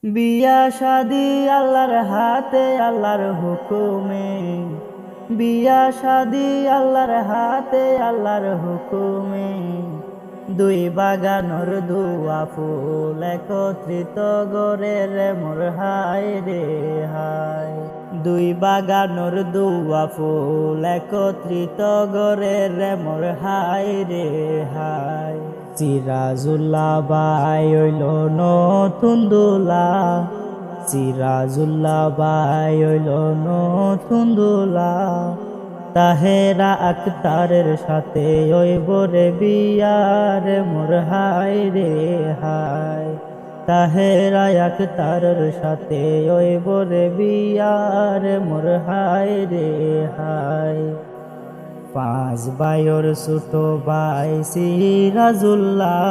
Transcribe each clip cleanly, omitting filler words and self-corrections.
বিয়া শাদি আল্লাহর হাতে আল্লাহর হুকুমে, বিয়া শাদি আল্লাহর হাতে আল্লাহর হুকুমে। দুই বাগানর দুয়া ফুল একত্রিত গড়ে রে মোর হায় রে হায়। দুই বাগানর দুয়া ফুল একত্রিত গড়ে রে মোর হায় রে হায়। সিরাজুল্লাহ বাই হইল নতুন দুলা, সিরাজুল্লাহ বাই হইল নতুন দুলা। তাহেরা আক্তারের সাথে হইব রে বিয়ার মোর হায় রে হায়। তাহেরা আক্তারের সাথে হইব রে বিয়ার মোর হায় রে হায়। পাঁচ ভাইয়ের ছোট ভাই সিরাজুল্লাহ,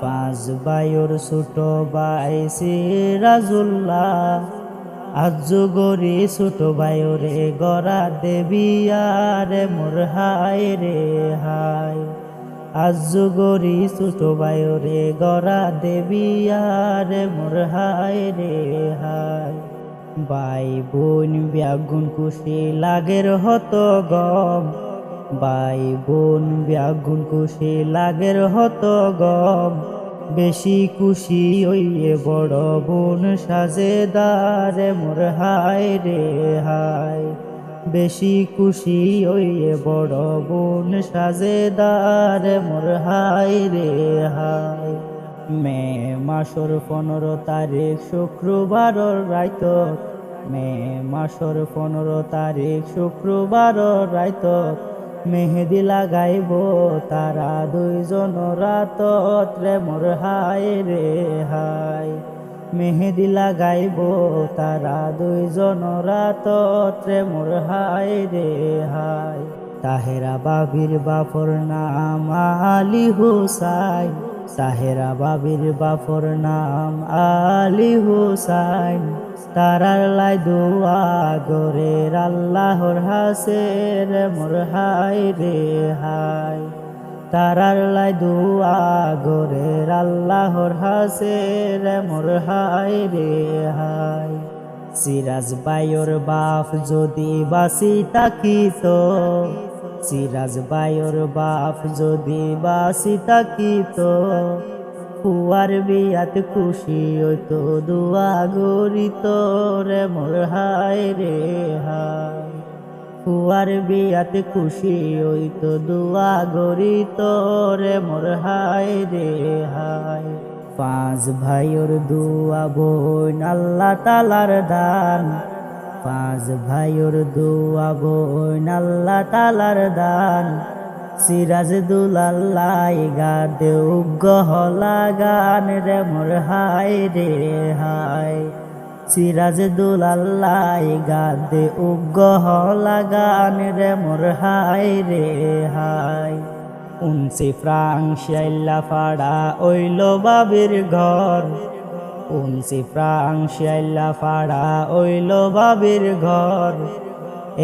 পাঁচ ভাইয়ের ছোট ভাই সিরাজুল্লাহ। আজ গরি ছোট ভাইরে গড়া দেবী আর মোর হায় রে হায়। আজ গরি ছোট ভাইরে গড়া দেবী আর মোর হায় রে হায়। ভাই বোন ব্যাগুন খুশি লাগের হত গম, ভাই বোন ব্যাগুন খুশি লাগের হত গম। বেশি খুশি হইয়ে বড় বোন সাজেদার মোর হায় রে হায়। বেশি খুশি হইয়ে বড় বোন সাজেদার মোর হায় রে হায়। মে মাসর 15 তারিখ শুক্রবারর রাইতত, মে মাসর 15 তারিখ শুক্রবারর রাইতত। মেহেদি লাগাইব তারা দুইজন রাতত রে মোর হায় রে হায়। মেহেদি লাগাইব তারা দুইজন রাতত রে মোর হায় রে হায়। তাহেরা বাবির বাপর নাম আলী হুসাইন, তাহেরা বাবির বাপর নাম আলী হুসাইন। তারার লাই দোয়া গরের আল্লাহর হাসের মোর হায় রে হায়। তারার লাই দোয়া গরের আল্লাহর হাসের মোর হায় রে হায়। সিরাজ ভাইয়ের বাপ যদি বাসি তাকিত, সিরাজ ভাইয়ের বাপ যদি বাসি তাকিত। ফুয়ার বিয়াত খুশি হইতো দুয়া গরিত রে মোর হায় রে হায়। ফুয়ার বিয়াত খুশি হইতো দুয়া গরিত রে মোর হায় রে হায়। পাঁচ ভাইয়ের দুয়া বোন আল্লাহ তালার দান, পাঁচ ভাইয়ের দুয়া বোন আল্লাহ তালার দান। সিরাজ দুলাল্লাই গাদে উগ্গহলা গান রে মোর হায় রে হায়। সিরাজ দুলাল্লাই গাদে উগ্গহলা গান রে মোর হায় রে হায়। 19 ফ্রাংস আইলা ফাড়া ওইল বাবির ঘর, 19 ফ্রাংস আইলা ফাড়া ওইল বাবির ঘর।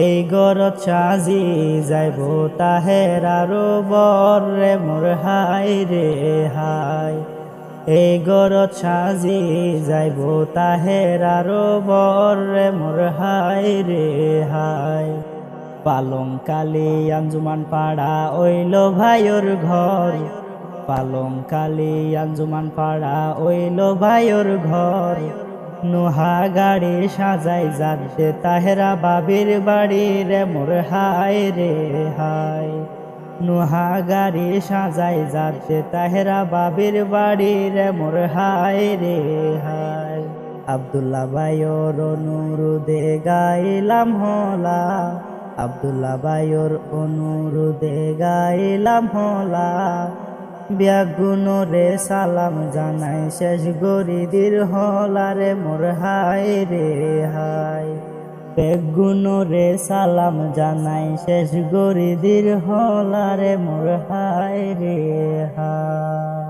এই ঘরত সাজি যাইব তাহেরারো বর রে মোর হায় রে হায়। এই ঘরত সাজি যাইব তাহেরারো বর রে মোর হায় রে হায়। পালংকালি আঞ্জুমান পাড়া ওইল ভাইয়ের ঘর, পালংকালি আঞ্জুমান পাড়া ওইল ভাইয়ের ঘর। নোহা গাড়ি সাজাই যাচ্ছে তাহেরা বাবির বাড়ি রে মোর হায় রে হায়। নোহা গাড়ি সাজাই যাচ্ছে তাহেরা বাবির বাড়ি রে মোর হায় রে হায়। আব্দুল্লাহ ভাইয়ের অনুরোধে গাইলাম হলা, আব্দুল্লাহ ভাইয়ের অনুরোধে গাইলাম হলা। ব্যাগুনরে সালাম জানাই শেষ গরিদির হলা রে মোর হায় রে হায়। ব্যাগুনরে সালাম জানাই শেষ গরিদির হলা রে মোর হায় রে হায়।